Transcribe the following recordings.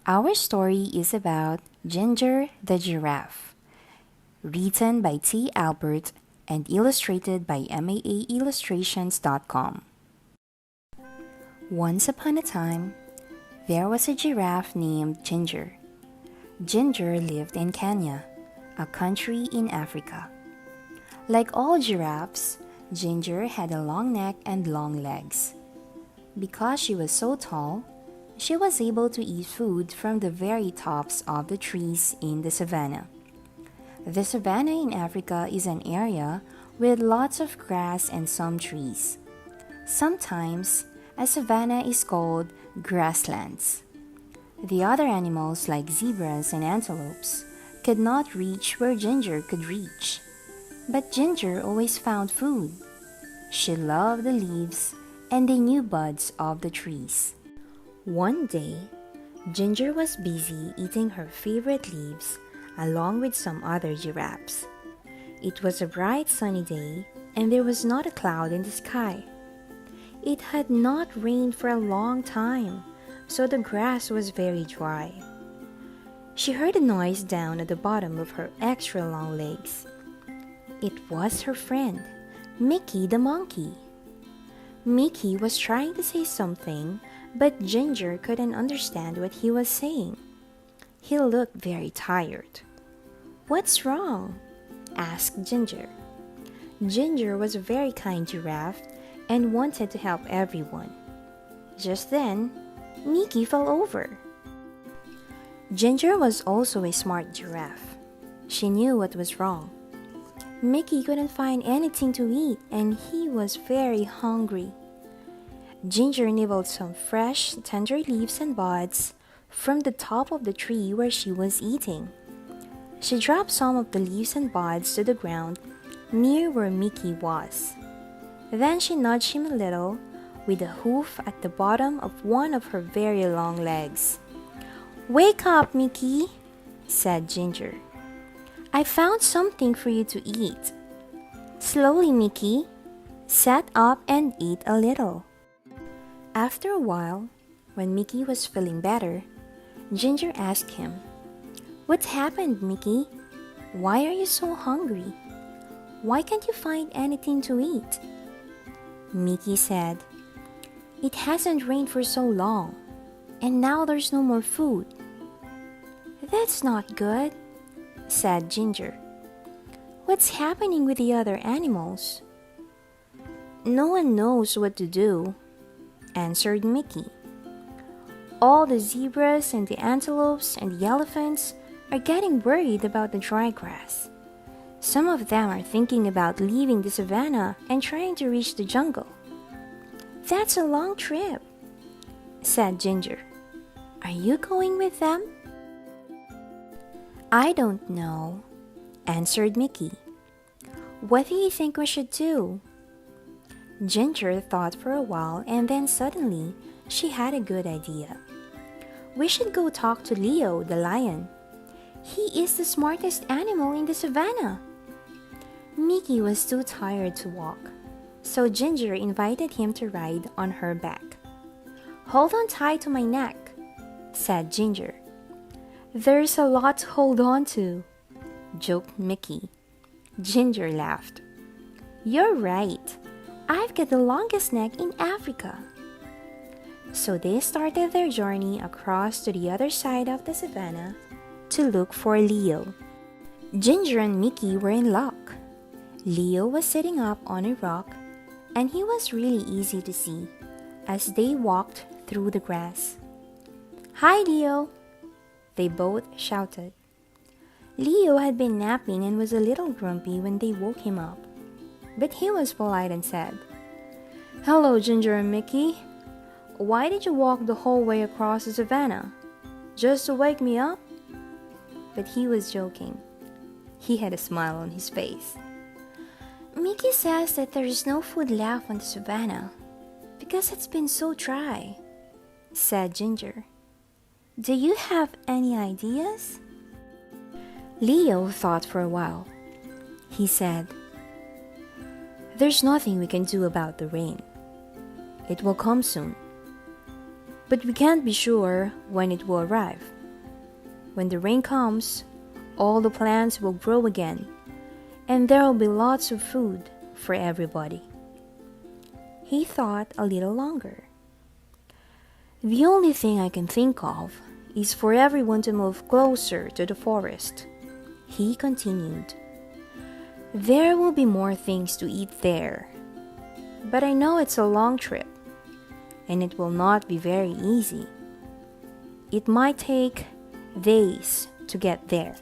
Our story is about Ginger the Giraffe, written by T. Albert and illustrated by maaillustrations.com. Once upon a time, there was a giraffe named Ginger. Ginger lived in Kenya, a country in Africa. Like all giraffes, Ginger had a long neck and long legs. Because she was so tall, she was able to eat food from the very tops of the trees in the savannah. The savannah in Africa is an area with lots of grass and some trees. Sometimes, a savannah is called grasslands. The other animals like zebras and antelopes could not reach where Ginger could reach. But Ginger always found food. She loved the leaves and the new buds of the trees. One day, Ginger was busy eating her favorite leaves along with some other giraffes. It was a bright sunny day and there was not a cloud in the sky. It had not rained for a long time, so the grass was very dry. She heard a noise down at the bottom of her extra long legs. It was her friend, Mickey the monkey. Mickey was trying to say something, but Ginger couldn't understand what he was saying. He looked very tired. "What's wrong?" asked Ginger. Ginger was a very kind giraffe and wanted to help everyone. Just then, Mickey fell over. Ginger was also a smart giraffe. She knew what was wrong. Mickey couldn't find anything to eat and he was very hungry. Ginger nibbled some fresh, tender leaves and buds from the top of the tree where she was eating. She dropped some of the leaves and buds to the ground near where Mickey was. Then she nudged him a little with a hoof at the bottom of one of her very long legs. "Wake up, Mickey," said Ginger. "I found something for you to eat." Slowly, Mickey sat up and ate a little. After a while, when Mickey was feeling better, Ginger asked him, "What happened, Mickey? Why are you so hungry? Why can't you find anything to eat?" Mickey said, "It hasn't rained for so long, and now there's no more food." "That's not good," said Ginger. "What's happening with the other animals?" "No one knows what to do," answered Mickey. "All the zebras and the antelopes and the elephants are getting worried about the dry grass. Some of them are thinking about leaving the savannah and trying to reach the jungle." "That's a long trip," said Ginger. "Are you going with them?" "I don't know," answered Mickey. "What do you think we should do?" Ginger thought for a while and then suddenly she had a good idea. "We should go talk to Leo the lion. He is the smartest animal in the savannah." Mickey was too tired to walk, so Ginger invited him to ride on her back. "Hold on tight to my neck," said Ginger. "There's a lot to hold on to," joked Mickey. Ginger laughed. "You're right. I've got the longest neck in Africa." So they started their journey across to the other side of the savannah to look for Leo. Ginger and Mickey were in luck. Leo was sitting up on a rock, and he was really easy to see as they walked through the grass. "Hi, Leo!" they both shouted. Leo had been napping and was a little grumpy when they woke him up. But he was polite and said, "Hello, Ginger and Mickey. Why did you walk the whole way across the savannah? Just to wake me up?" But he was joking. He had a smile on his face. "Mickey says that there is no food left on the savannah because it's been so dry," said Ginger. "Do you have any ideas?" Leo thought for a while. He said, "There's nothing we can do about the rain. It will come soon. But we can't be sure when it will arrive. When the rain comes, all the plants will grow again, and there will be lots of food for everybody. He thought a little longer. The only thing I can think of is for everyone to move closer to the forest, he continued. There will be more things to eat there, but I know it's a long trip, and it will not be very easy. It might take days to get there.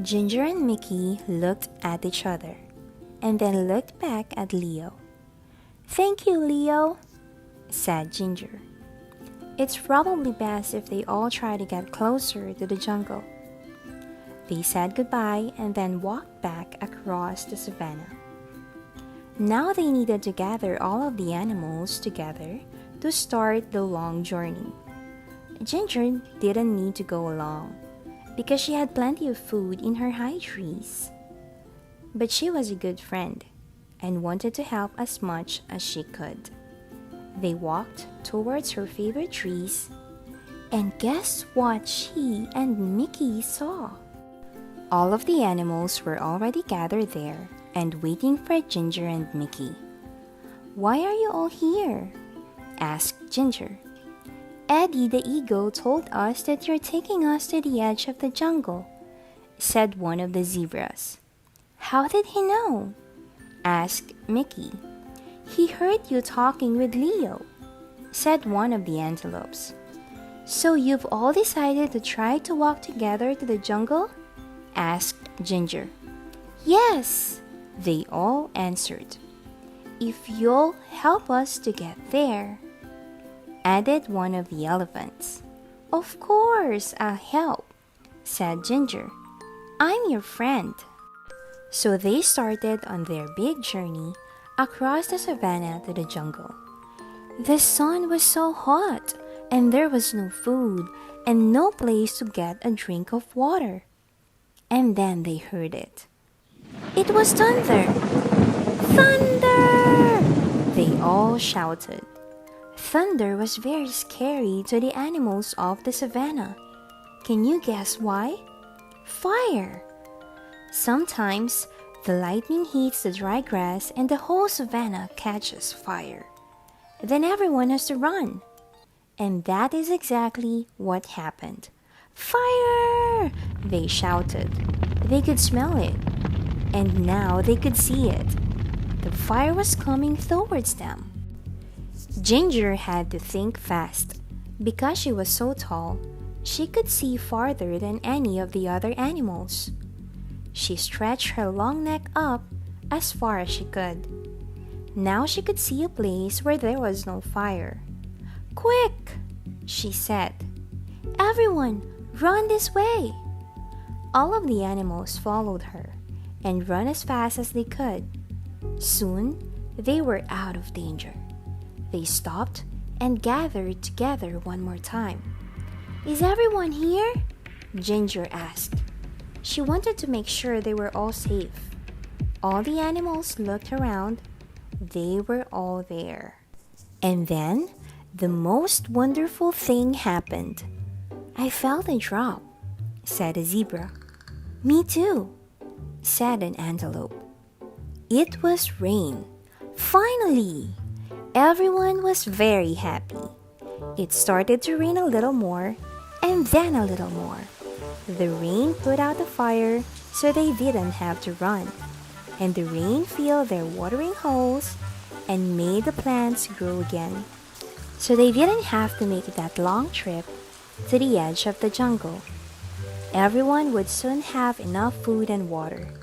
Ginger and Mickey looked at each other and then looked back at Leo. Thank you, Leo, said Ginger. It's probably best if they all try to get closer to the jungle. They said goodbye and then walked back across the savannah. Now they needed to gather all of the animals together to start the long journey. Ginger didn't need to go along because she had plenty of food in her high trees. But she was a good friend and wanted to help as much as she could. They walked towards her favorite trees, and guess what she and Mickey saw? All of the animals were already gathered there and waiting for Ginger and Mickey. Why are you all here? Asked Ginger. Eddie the eagle told us that you're taking us to the edge of the jungle, said one of the zebras. How did he know? Asked Mickey. He heard you talking with Leo, said one of the antelopes. So you've all decided to try to walk together to the jungle? Asked Ginger. Yes, they all answered. If you'll help us to get there, added one of the elephants. Of course, I'll help, said Ginger. I'm your friend. So they started on their big journey across the savannah to the jungle. The sun was so hot, and there was no food and no place to get a drink of water. And then they heard it. It was thunder! Thunder! They all shouted. Thunder was very scary to the animals of the savannah. Can you guess why? Fire! Sometimes the lightning hits the dry grass and the whole savannah catches fire. Then everyone has to run. And that is exactly what happened. Fire! They shouted. They could smell it. And now they could see it. The fire was coming towards them. Ginger had to think fast. Because she was so tall, she could see farther than any of the other animals. She stretched her long neck up as far as she could. Now she could see a place where there was no fire. Quick, she said. Everyone, run this way. All of the animals followed her and ran as fast as they could. Soon, they were out of danger. They stopped and gathered together one more time. Is everyone here? Ginger asked. She wanted to make sure they were all safe. All the animals looked around. They were all there. And then, the most wonderful thing happened. I felt a drop, said a zebra. Me too, said an antelope. It was rain. Finally! Everyone was very happy. It started to rain a little more, and then a little more. The rain put out the fire so they didn't have to run, and the rain filled their watering holes and made the plants grow again, so they didn't have to make that long trip to the edge of the jungle. Everyone would soon have enough food and water.